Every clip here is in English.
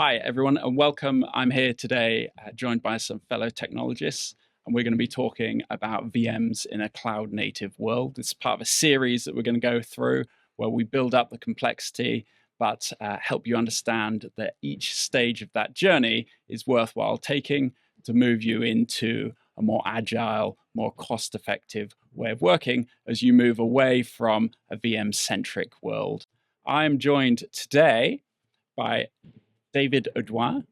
Hi, everyone, and welcome. I'm here today, joined by some fellow technologists, and we're going to be talking about VMs in a cloud-native world. This is part of a series that we're going to go through where we build up the complexity, but help you understand that each stage of that journey is worthwhile taking to move you into a more agile, more cost-effective way of working as you move away from a VM-centric world. I am joined today by David Audouin.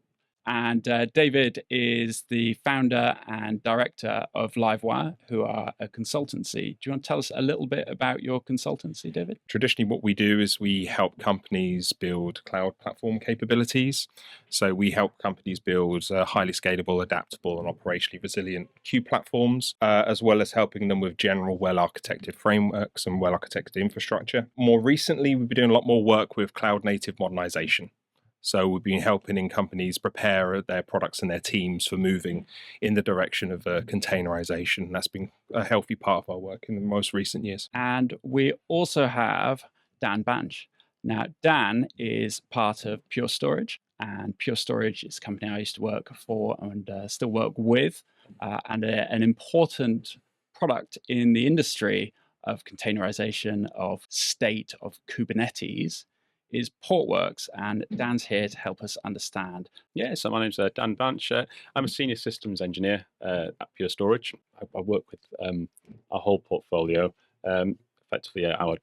And David is the founder and director of LiveWyer, who are a consultancy. Do you want to tell us a little bit about your consultancy, David? Traditionally, what we do is we help companies build cloud platform capabilities. So we help companies build highly scalable, adaptable, and operationally resilient Q platforms, as well as helping them with general well-architected frameworks and well-architected infrastructure. More recently, we've been doing a lot more work with cloud-native modernization. So we've been helping companies prepare their products and their teams for moving in the direction of containerization. That's been a healthy part of our work in the most recent years. And we also have Dan Banche. Now, Dan is part of Pure Storage, and Pure Storage is a company I used to work for and still work with, and an important product in the industry of containerization, of state, of Kubernetes is Portworx, and Dan's here to help us understand. Yeah, so my name's Dan Banche. I'm a senior systems engineer at Pure Storage. I work with our whole portfolio, effectively our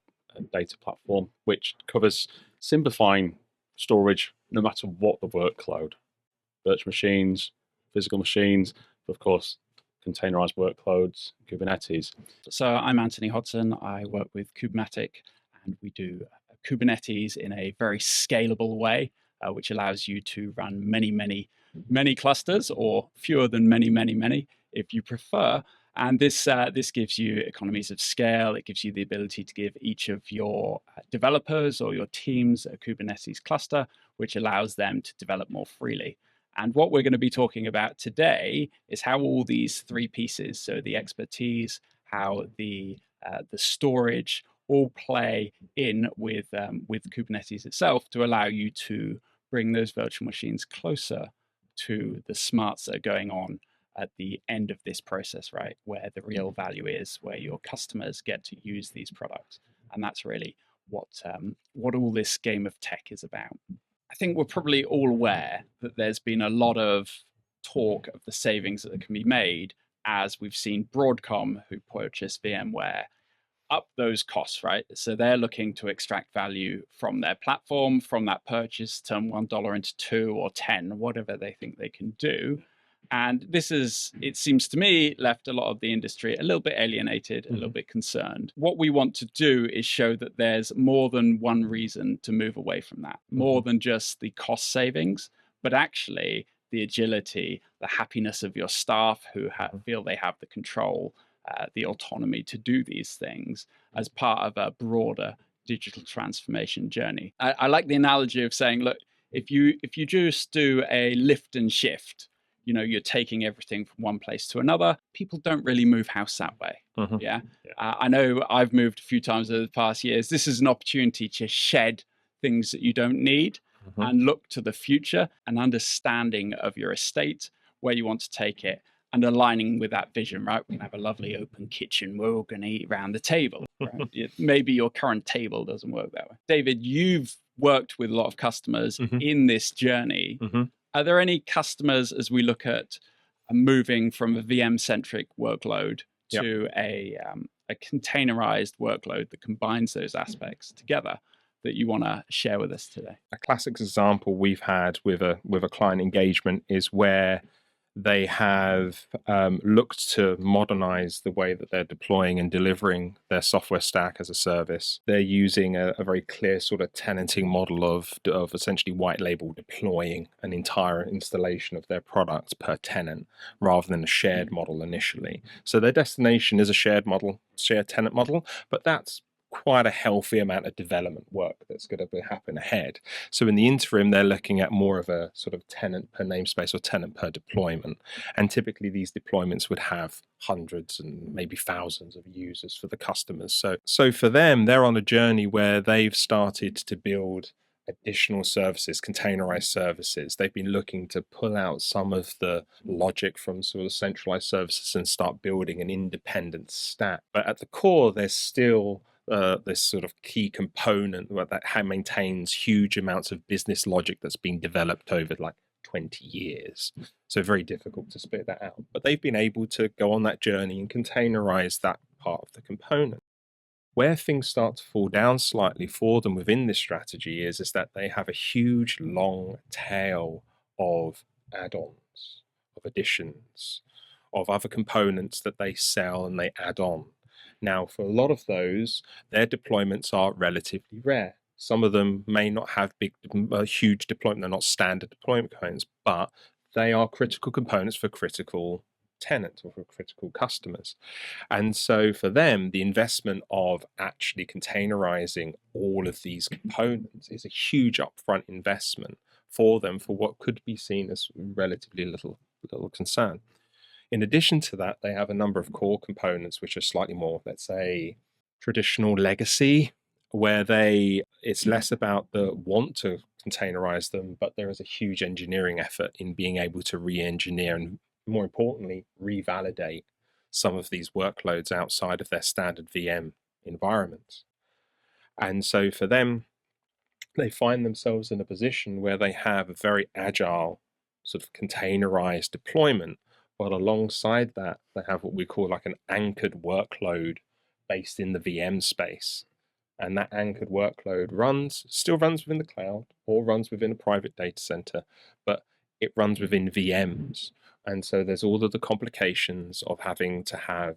data platform, which covers simplifying storage no matter what the workload. Virtual machines, physical machines, but of course, containerized workloads, Kubernetes. So I'm Anthony Hodson. I work with Kubermatic, and we do Kubernetes in a very scalable way, which allows you to run many clusters, or fewer than many, if you prefer. And this gives you economies of scale. It gives you the ability to give each of your developers or your teams a Kubernetes cluster, which allows them to develop more freely. And what we're going to be talking about today is how all these three pieces, so the expertise, how the storage, all play in with Kubernetes itself to allow you to bring those virtual machines closer to the smarts that are going on at the end of this process, right? Where the real value is, where your customers get to use these products. And that's really what all this game of tech is about. I think we're probably all aware that there's been a lot of talk of the savings that can be made as we've seen Broadcom, who purchased VMware, up those costs, right? So they're looking to extract value from their platform, from that purchase, turn $1 into $2 or 10, whatever they think they can do. And this is, it seems to me, left a lot of the industry a little bit alienated, a little bit concerned. What we want to do is show that there's more than one reason to move away from that, more than just the cost savings, but actually the agility, the happiness of your staff who feel they have the control, the autonomy to do these things as part of a broader digital transformation journey. I like the analogy of saying, look, if you just do a lift and shift, you're taking everything from one place to another. People don't really move house that way. Yeah. I know I've moved a few times over the past years. This is an opportunity to shed things that you don't need and look to the future, an understanding of your estate, where you want to take it, and aligning with that vision, right? We can have a lovely open kitchen. We're all going to eat around the table. Right? Maybe your current table doesn't work that way. David, you've worked with a lot of customers in this journey. Are there any customers, as we look at moving from a VM-centric workload to a containerized workload that combines those aspects together, that you want to share with us today? A classic example we've had with a client engagement is where they have looked to modernize the way that they're deploying and delivering their software stack as a service. They're using a very clear sort of tenanting model of essentially white label deploying an entire installation of their product per tenant rather than a shared model initially. So their destination is a shared tenant model, but that's quite a healthy amount of development work that's going to happen ahead. So in the interim, they're looking at more of a sort of tenant per namespace or tenant per deployment. And typically these deployments would have hundreds and maybe thousands of users for the customers. So for them, they're on a journey where they've started to build additional services, containerized services. They've been looking to pull out some of the logic from sort of centralized services and start building an independent stack. But at the core, there's still this sort of key component that maintains huge amounts of business logic that's been developed over like 20 years. So very difficult to split that out. But they've been able to go on that journey and containerize that part of the component. Where things start to fall down slightly for them within this strategy is that they have a huge long tail of add-ons, of additions, of other components that they sell and they add on. Now, for a lot of those, their deployments are relatively rare. Some of them may not have huge deployment, they're not standard deployment components, but they are critical components for critical tenants or for critical customers. And so for them, the investment of actually containerizing all of these components is a huge upfront investment for them for what could be seen as relatively little concern. In addition to that, they have a number of core components which are slightly more, let's say, traditional legacy, where it's less about the want to containerize them, but there is a huge engineering effort in being able to re-engineer and, more importantly, revalidate some of these workloads outside of their standard VM environments. And so for them, they find themselves in a position where they have a very agile sort of containerized deployment, but alongside that, they have what we call like an anchored workload based in the VM space. And that anchored workload still runs within the cloud or runs within a private data center, but it runs within VMs. And so there's all of the complications of having to have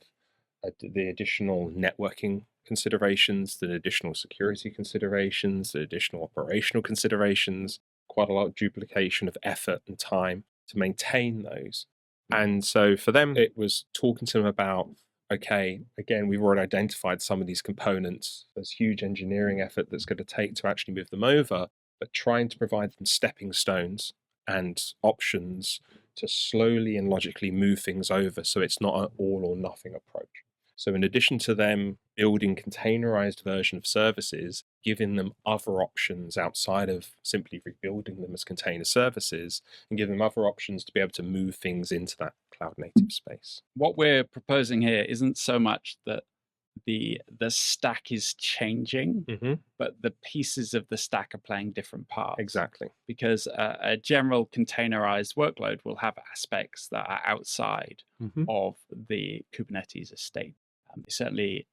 the additional networking considerations, the additional security considerations, the additional operational considerations, quite a lot of duplication of effort and time to maintain those. And so for them, it was talking to them about, okay, again, we've already identified some of these components. There's huge engineering effort that's going to take to actually move them over, but trying to provide them stepping stones and options to slowly and logically move things over so it's not an all or nothing approach. So in addition to them building containerized version of services, giving them other options outside of simply rebuilding them as container services, and give them other options to be able to move things into that cloud native space. What we're proposing here isn't so much that the stack is changing, but the pieces of the stack are playing different parts. Exactly. Because a general containerized workload will have aspects that are outside of the Kubernetes estate. They certainly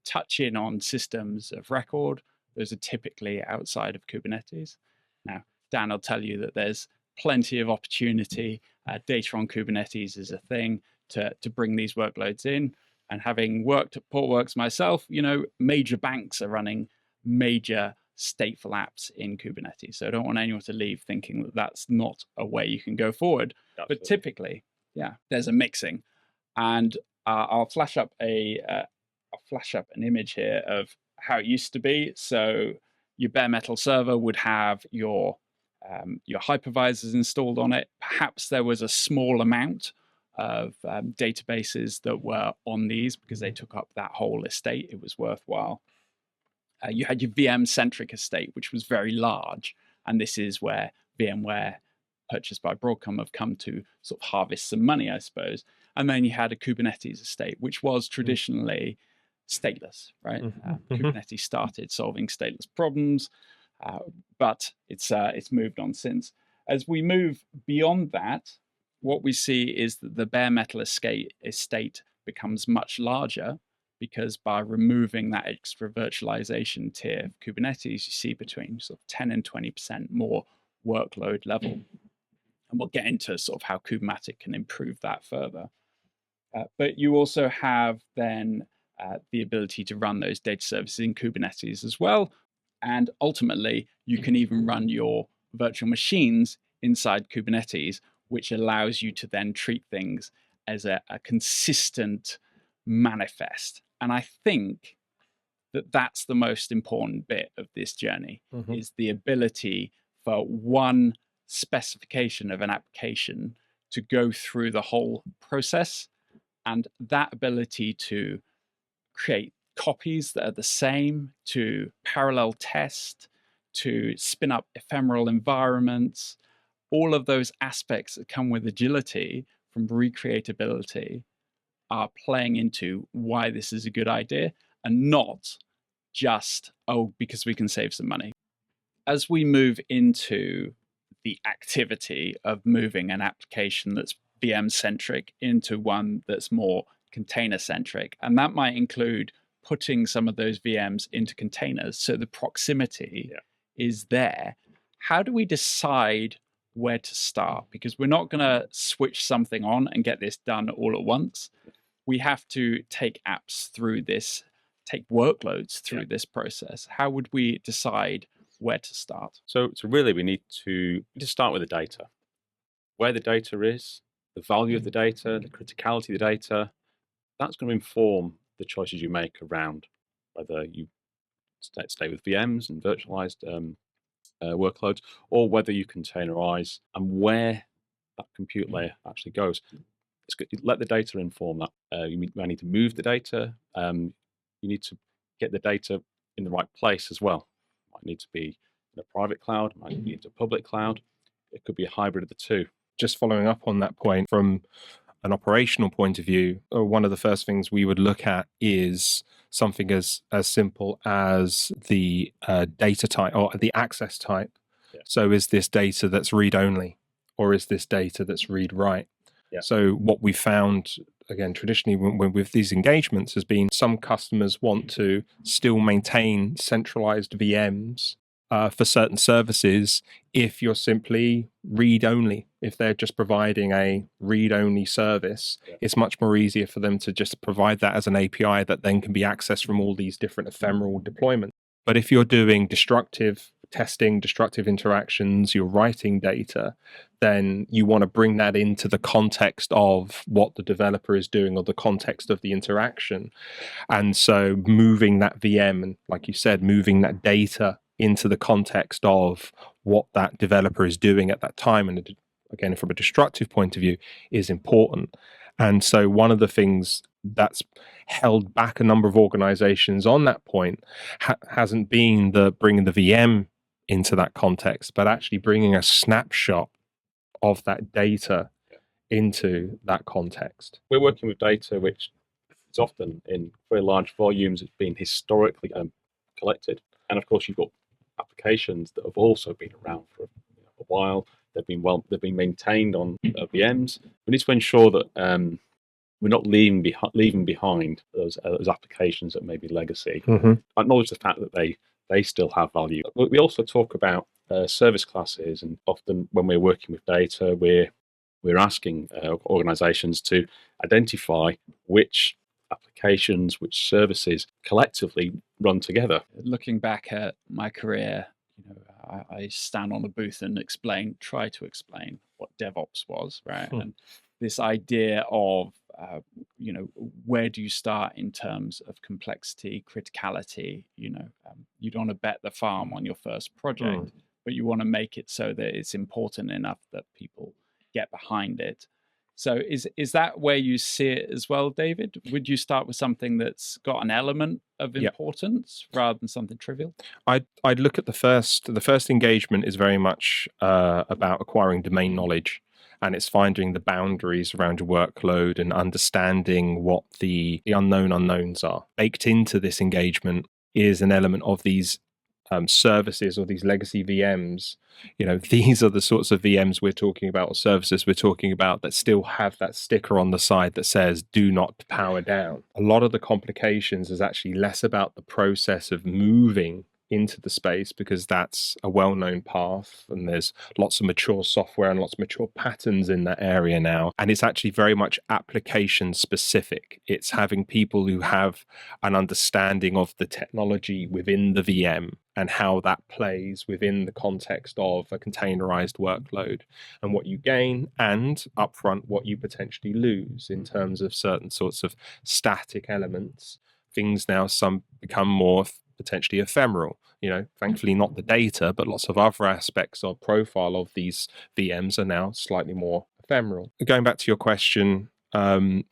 touch in on systems of record. Those are typically outside of Kubernetes. Now, Dan will tell you that there's plenty of opportunity. Data on Kubernetes is a thing to bring these workloads in. And having worked at Portworx myself, major banks are running major stateful apps in Kubernetes. So I don't want anyone to leave thinking that that's not a way you can go forward. Absolutely. But typically, there's a mixing. And I'll flash up an image here of how it used to be. So your bare metal server would have your hypervisors installed on it. Perhaps there was a small amount of databases that were on these because they took up that whole estate. It was worthwhile. You had your VM-centric estate, which was very large. And this is where VMware, purchased by Broadcom, have come to sort of harvest some money, I suppose. And then you had a Kubernetes estate, which was traditionally stateless, right? Kubernetes started solving stateless problems, but it's moved on since. As we move beyond that, what we see is that the bare metal estate becomes much larger, because by removing that extra virtualization tier of Kubernetes, you see between sort of 10 and 20% more workload level. And we'll get into sort of how Kubermatic can improve that further. But you also have then the ability to run those data services in Kubernetes as well. And ultimately, you can even run your virtual machines inside Kubernetes, which allows you to then treat things as a consistent manifest. And I think that that's the most important bit of this journey, is the ability for one specification of an application to go through the whole process, and that ability to create copies that are the same, to parallel test, to spin up ephemeral environments. All of those aspects that come with agility from recreatability are playing into why this is a good idea, and not just, oh, because we can save some money. As we move into the activity of moving an application that's VM-centric into one that's more container-centric, and that might include putting some of those VMs into containers, so the proximity is there. How do we decide where to start? Because we're not going to switch something on and get this done all at once. We have to take apps through this, take workloads through this process. How would we decide where to start? So really, we need to start with the data. Where the data is, the value of the data, the criticality of the data, that's going to inform the choices you make around whether you stay with VMs and virtualized workloads, or whether you containerize, and where that compute layer actually goes. Let the data inform that. You need to move the data. You need to get the data in the right place as well. It might need to be in a private cloud, it might be in a public cloud. It could be a hybrid of the two. Just following up on that point, from an operational point of view, one of the first things we would look at is something as simple as the data type or the access type. So is this data that's read-only, or is this data that's read-write? So what we found, again, traditionally with these engagements has been some customers want to still maintain centralized VMs for certain services if you're simply read-only. If they're just providing a read-only service, it's much more easier for them to just provide that as an API that then can be accessed from all these different ephemeral deployments. But if you're doing destructive testing, destructive interactions, you're writing data, then you want to bring that into the context of what the developer is doing or the context of the interaction. And so moving that VM, and like you said, moving that data into the context of what that developer is doing at that time, and again, from a destructive point of view, is important. And so one of the things that's held back a number of organizations on that point hasn't been bringing the VM into that context, but actually bringing a snapshot of that data into that context. We're working with data which is often in very large volumes. It's been historically collected, and of course you've got applications that have also been around for a while. They've been maintained on VMs. We need to ensure that we're not leaving behind those applications that may be legacy. Acknowledge the fact that they still have value. We also talk about service classes, and often when we're working with data, we're asking organizations to identify which applications, which services collectively run together. Looking back at my career, I stand on a booth and try to explain what DevOps was, right? And this idea of, where do you start in terms of complexity, criticality? You don't want to bet the farm on your first project, but you want to make it so that it's important enough that people get behind it. So is that where you see it as well, David? Would you start with something that's got an element of importance rather than something trivial? I'd look at the first engagement is very much about acquiring domain knowledge, and it's finding the boundaries around your workload and understanding what the unknown unknowns are. Baked into this engagement is an element of these services or these legacy VMs. These are the sorts of VMs we're talking about, or services we're talking about, that still have that sticker on the side that says do not power down. A lot of the complications is actually less about the process of moving into the space, because that's a well-known path and there's lots of mature software and lots of mature patterns in that area now, and it's actually very much application specific. It's having people who have an understanding of the technology within the VM and how that plays within the context of a containerized workload, and what you gain, and upfront what you potentially lose in terms of certain sorts of static elements. Things now some become more potentially ephemeral. Thankfully not the data, but lots of other aspects of profile of these VMs are now slightly more ephemeral. Going back to your question,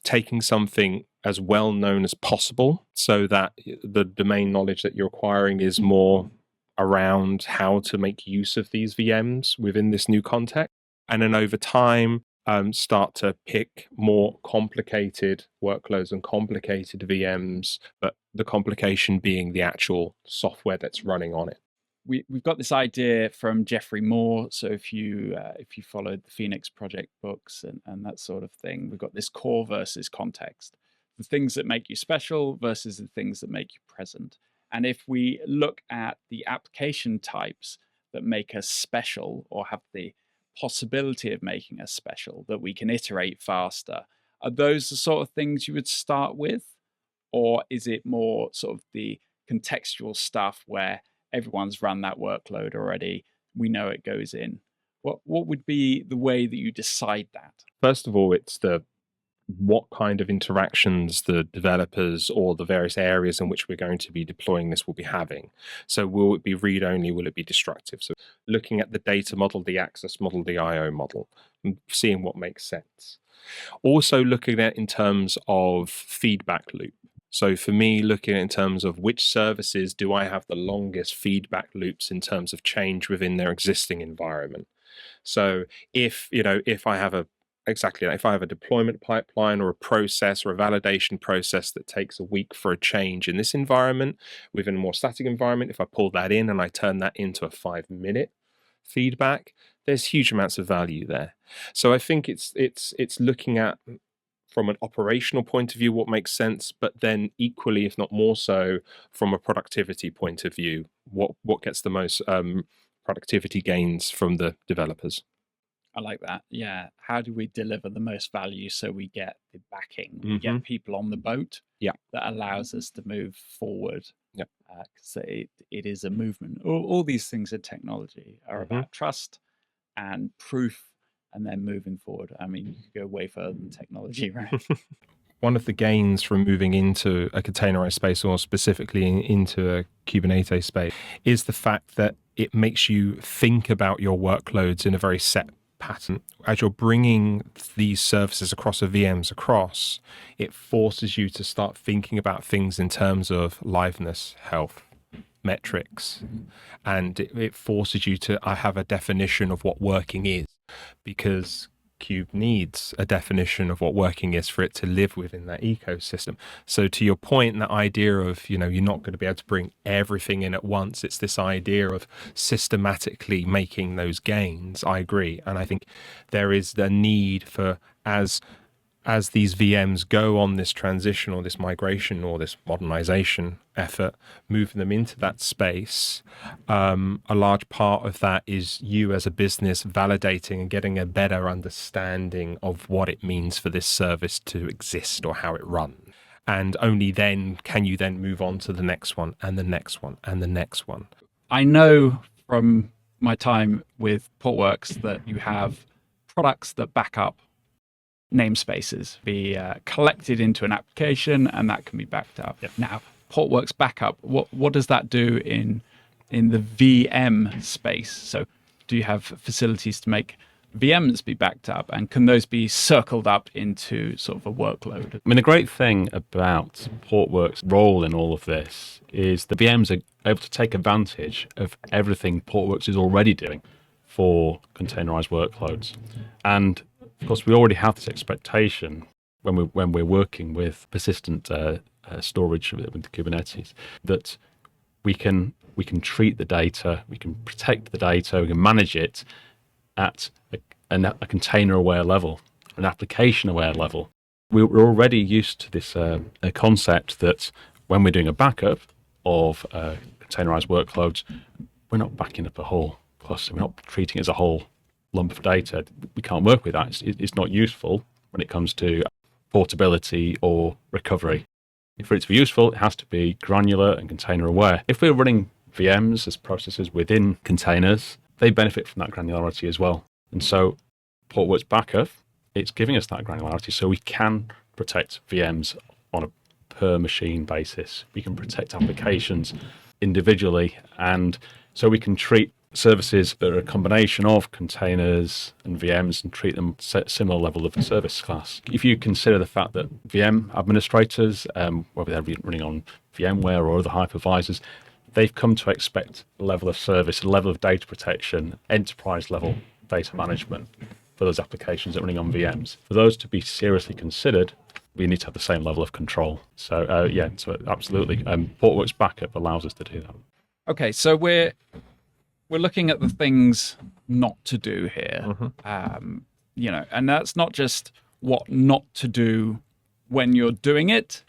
taking something as well known as possible so that the domain knowledge that you're acquiring is more around how to make use of these VMs within this new context. And then over time, start to pick more complicated workloads and complicated VMs, but the complication being the actual software that's running on it. We've got this idea from Jeffrey Moore. So if you followed the Phoenix Project books and that sort of thing, we've got this core versus context, the things that make you special versus the things that make you present. And if we look at the application types that make us special or have the possibility of making us special, that we can iterate faster, are those the sort of things you would start with? Or is it more sort of the contextual stuff where everyone's run that workload already, we know it goes in? What would be the way that you decide that? First of all, it's what kind of interactions the developers or the various areas in which we're going to be deploying this will be having. So will it be read-only? Will it be destructive? So looking at the data model, the access model, the IO model, and seeing what makes sense. Also looking at in terms of feedback loop. So for me, looking at in terms of which services do I have the longest feedback loops in terms of change within their existing environment. So if I have a deployment pipeline or a process or a validation process that takes a week for a change in this environment, within a more static environment, if I pull that in and I turn that into a 5-minute feedback, there's huge amounts of value there. So I think it's looking at, from an operational point of view, what makes sense, but then equally, if not more so, from a productivity point of view, what gets the most productivity gains from the developers. I like that. Yeah. How do we deliver the most value so we get the backing, we get people on the boat? Yeah. That allows us to move forward. Yeah. Because it is a movement. All these things in technology are about trust and proof, and then moving forward. I mean, you could go way further than technology, right? One of the gains from moving into a containerized space, or specifically into a Kubernetes space, is the fact that it makes you think about your workloads in a very set pattern. As you're bringing these services across the VMs across, it forces you to start thinking about things in terms of liveness, health, metrics, and it forces you to have a definition of what working is, because Kube needs a definition of what working is for it to live within that ecosystem. So to your point, that idea of, you're not going to be able to bring everything in at once, it's this idea of systematically making those gains. I agree. And I think there is the need for, as these VMs go on this transition or this migration or this modernization effort, moving them into that space, a large part of that is you as a business validating and getting a better understanding of what it means for this service to exist or how it runs. And only then can you then move on to the next one and the next one and the next one. I know from my time with Portworx that you have products that back up namespaces, be collected into an application, and that can be backed up. Yep. Now, Portworx backup, what does that do in the VM space? So do you have facilities to make VMs be backed up, and can those be circled up into sort of a workload? I mean, the great thing about Portworx' role in all of this is the VMs are able to take advantage of everything Portworx is already doing for containerized workloads. And of course, we already have this expectation when we're working with persistent storage with Kubernetes, that we can treat the data, we can protect the data, we can manage it at a container-aware level, an application-aware level. We're already used to this concept that when we're doing a backup of containerized workloads, we're not backing up a whole cluster, we're not treating it as a whole lump of data. We can't work with that. It's not useful when it comes to portability or recovery. For it to be useful, it has to be granular and container aware. If we're running VMs as processes within containers, they benefit from that granularity as well. And so Portworx backup, it's giving us that granularity so we can protect VMs on a per machine basis. We can protect applications individually, and so we can treat services that are a combination of containers and VMs and treat them at similar level of service class. If you consider the fact that VM administrators, whether they're running on VMware or other hypervisors, they've come to expect a level of service, a level of data protection, enterprise level data management for those applications that are running on VMs. For those to be seriously considered, we need to have the same level of control. So so absolutely, Portworx backup allows us to do that. Okay, so we're looking at the things not to do here. And that's not just what not to do when you're doing it,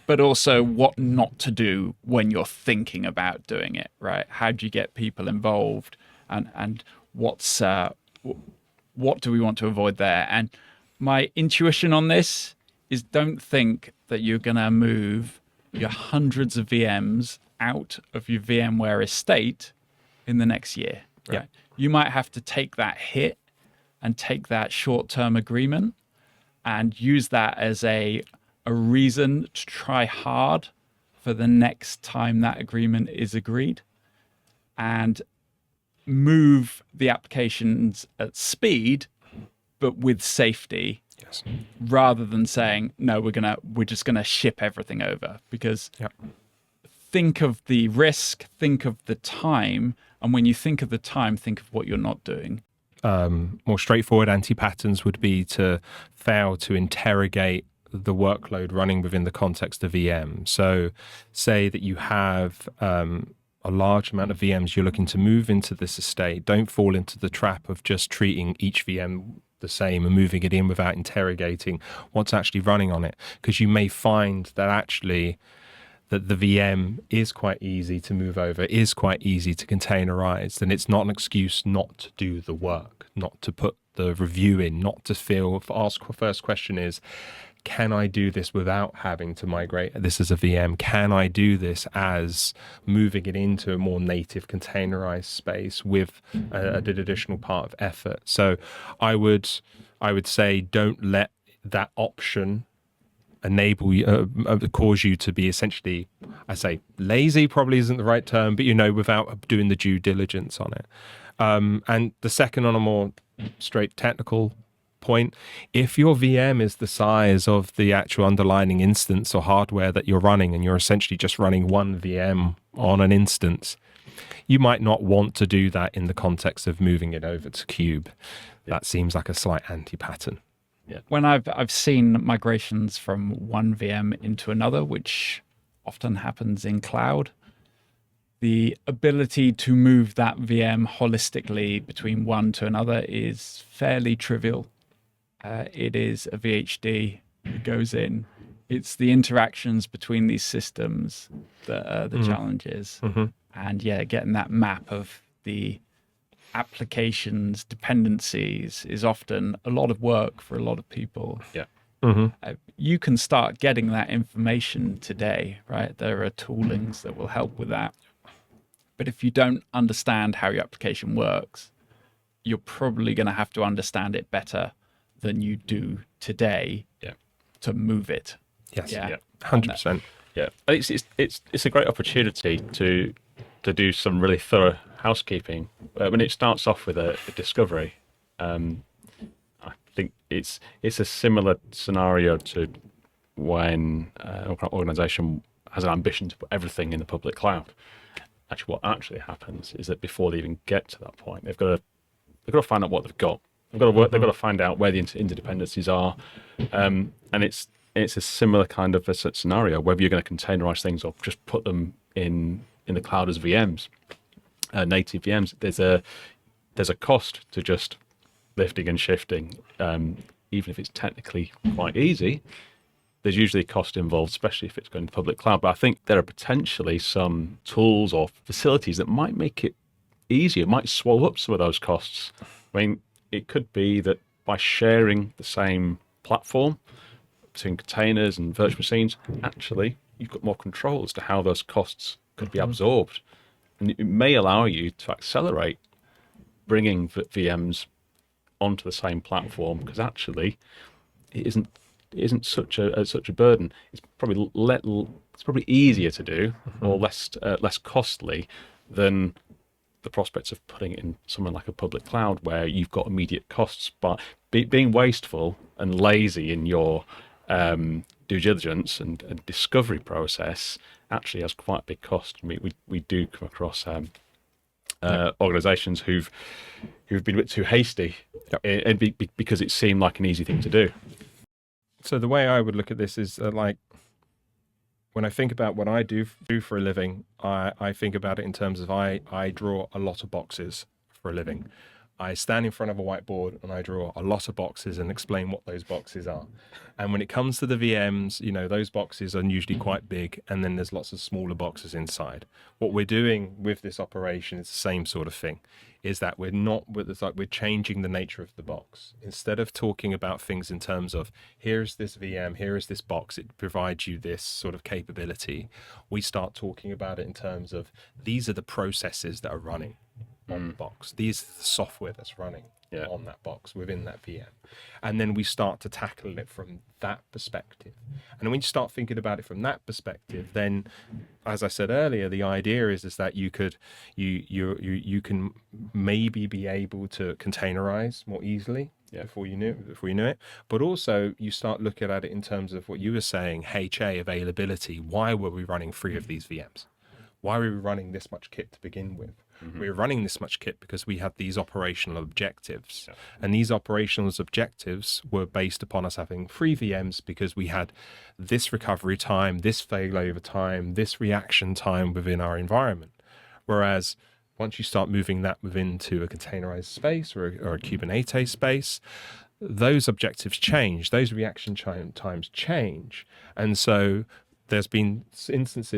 but also what not to do when you're thinking about doing it, right? How do you get people involved, and what do we want to avoid there? And my intuition on this is, don't think that you're going to move your hundreds of VMs out of your VMware estate in the next year. Right? You might have to take that hit and take that short-term agreement and use that as a reason to try hard for the next time that agreement is agreed, and move the applications at speed, but with safety. Yes. Rather than saying, no, we're just gonna ship everything over. Because think of the risk, think of the time, and when you think of the time, think of what you're not doing. More straightforward anti-patterns would be to fail to interrogate the workload running within the context of VM. So say that you have a large amount of VMs you're looking to move into this estate. Don't fall into the trap of just treating each VM the same and moving it in without interrogating what's actually running on it, because you may find that actually that the VM is quite easy to move over, is quite easy to containerize, and it's not an excuse not to do the work, not to put the review in, not to ask the first question is, can I do this without having to migrate this as a VM? Can I do this as moving it into a more native containerized space with an additional part of effort? So I would say, don't let that option enable you, cause you to be essentially, I say lazy probably isn't the right term, but without doing the due diligence on it. And the second, on a more straight technical point, if your VM is the size of the actual underlying instance or hardware that you're running, and you're essentially just running one VM on an instance, you might not want to do that in the context of moving it over to Cube. That seems like a slight anti-pattern. Yeah. When I've seen migrations from one VM into another, which often happens in cloud, the ability to move that VM holistically between one to another is fairly trivial. It is a VHD that goes in. It's the interactions between these systems that are the challenges. And getting that map of the applications dependencies is often a lot of work for a lot of people. You can start getting that information today, right? There are toolings that will help with that. But if you don't understand how your application works, you're probably going to have to understand it better than you do today to move it. Yes, 100%. Yeah, it's a great opportunity to do some really thorough housekeeping. When it starts off with a discovery, I think it's a similar scenario to when an organization has an ambition to put everything in the public cloud. Actually, what actually happens is that before they even get to that point, they've got to find out what they've got. They've got to work. They've got to find out where the interdependencies are, and it's a similar kind of a scenario. Whether you're going to containerize things or just put them in the cloud as VMs, native VMs, there's a cost to just lifting and shifting. Even if it's technically quite easy, there's usually a cost involved, especially if it's going to public cloud. But I think there are potentially some tools or facilities that might make it easier, might swallow up some of those costs. I mean, it could be that by sharing the same platform between containers and virtual machines, actually, you've got more control as to how those costs could be absorbed. And it may allow you to accelerate bringing VMs onto the same platform, because actually it isn't such a burden. It's probably easier to do or less costly than the prospects of putting it in somewhere like a public cloud where you've got immediate costs. But being wasteful and lazy in your due diligence and discovery process actually has quite a big cost. I mean, we do come across organizations who've been a bit too hasty, because it seemed like an easy thing to do. So the way I would look at this is like, when I think about what I do for a living, I think about it in terms of I draw a lot of boxes for a living. I stand in front of a whiteboard and I draw a lot of boxes and explain what those boxes are. And when it comes to the VMs, those boxes are usually quite big, and then there's lots of smaller boxes inside. What we're doing with this operation is the same sort of thing, is that we're changing the nature of the box. Instead of talking about things in terms of, here's this VM, here is this box, it provides you this sort of capability, we start talking about it in terms of, these are the processes that are running on the box. These are the software that's running on that box within that VM. And then we start to tackle it from that perspective. And when you start thinking about it from that perspective, then, as I said earlier, the idea is that you can maybe be able to containerize more easily before you knew it. But also you start looking at it in terms of what you were saying, HA availability. Why were we running 3 of these VMs? Why were we running this much kit to begin with? We were running this much kit because we had these operational objectives. And these operational objectives were based upon us having 3 VMs because we had this recovery time, this failover time, this reaction time within our environment. Whereas once you start moving that into a containerized space or a Kubernetes space, those objectives change, those reaction times change. And so there's been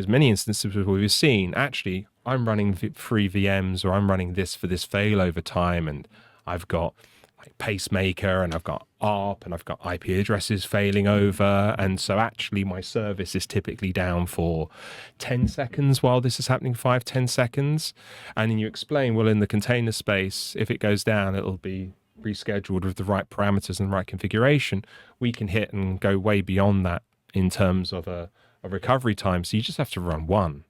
many instances where we've seen, actually, I'm running 3 VMs, or I'm running this for this failover time, and I've got like pacemaker, and I've got ARP, and I've got IP addresses failing over. And so actually my service is typically down for 10 seconds while this is happening, 5-10 seconds. And then you explain, well, in the container space, if it goes down, it'll be rescheduled with the right parameters and the right configuration. We can hit and go way beyond that in terms of a recovery time. So you just have to run one.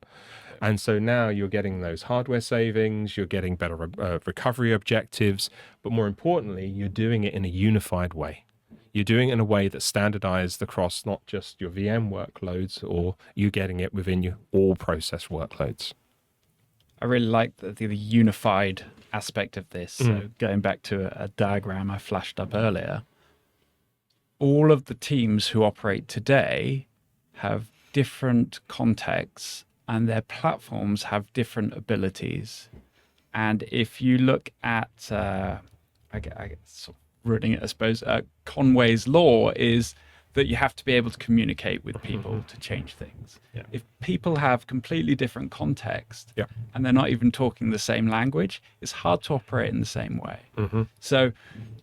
And so now you're getting those hardware savings, you're getting better recovery objectives, but more importantly, you're doing it in a unified way. You're doing it in a way that's standardized across not just your VM workloads, or you're getting it within your all process workloads. I really like the unified aspect of this. So going back to a diagram I flashed up earlier, all of the teams who operate today have different contexts, and their platforms have different abilities. And if you look at, I guess, sort of ruining it, I suppose, Conway's law is that you have to be able to communicate with people to change things. Yeah. If people have completely different context Yeah. and they're not even talking the same language, it's hard to operate in the same way. So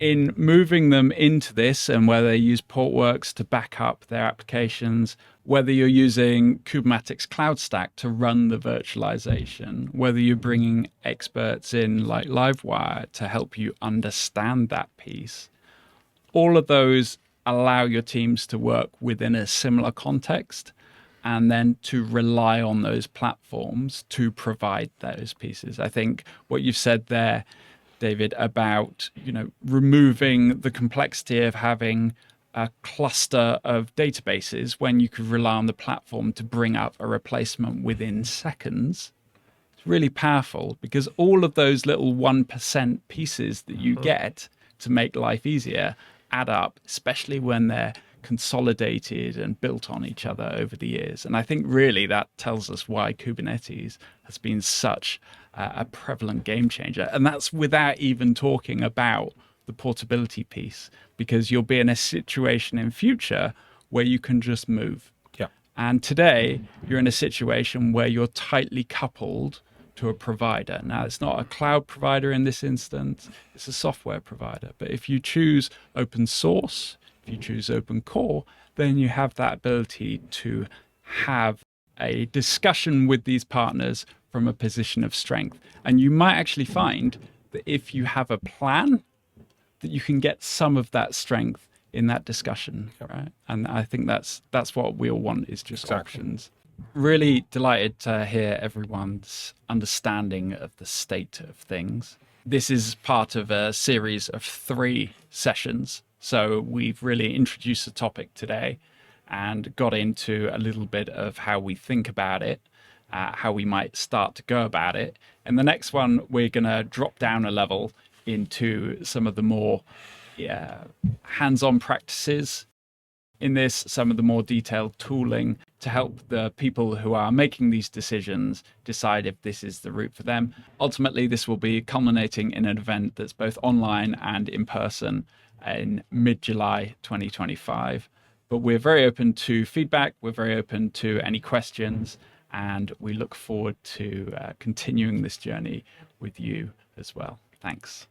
in moving them into this, and whether they use Portworx to back up their applications, whether you're using Kubernetes Cloud Stack to run the virtualization, whether you're bringing experts in like LiveWire to help you understand that piece, all of those allow your teams to work within a similar context, and then to rely on those platforms to provide those pieces. I think what you've said there, David, about removing the complexity of having a cluster of databases when you could rely on the platform to bring up a replacement within seconds, it's really powerful, because all of those little 1% pieces that you get to make life easier add up, especially when they're consolidated and built on each other over the years. And I think really that tells us why Kubernetes has been such a prevalent game changer. And that's without even talking about the portability piece, because you'll be in a situation in future where you can just move. Yeah. And today you're in a situation where you're tightly coupled to a provider. Now, it's not a cloud provider in this instance, it's a software provider. But if you choose open source, if you choose open core, then you have that ability to have a discussion with these partners from a position of strength. And you might actually find that if you have a plan, that you can get some of that strength in that discussion, right? And I think that's what we all want, is just options. Really delighted to hear everyone's understanding of the state of things. This is part of a series of 3 sessions. So we've really introduced the topic today. and got into a little bit of how we think about it, how we might start to go about it. In the next one, we're going to drop down a level into some of the more hands-on practices. In this, some of the more detailed tooling to help the people who are making these decisions decide if this is the route for them. Ultimately, this will be culminating in an event that's both online and in person in mid-July 2025. But we're very open to feedback. We're very open to any questions, and we look forward to continuing this journey with you as well. Thanks.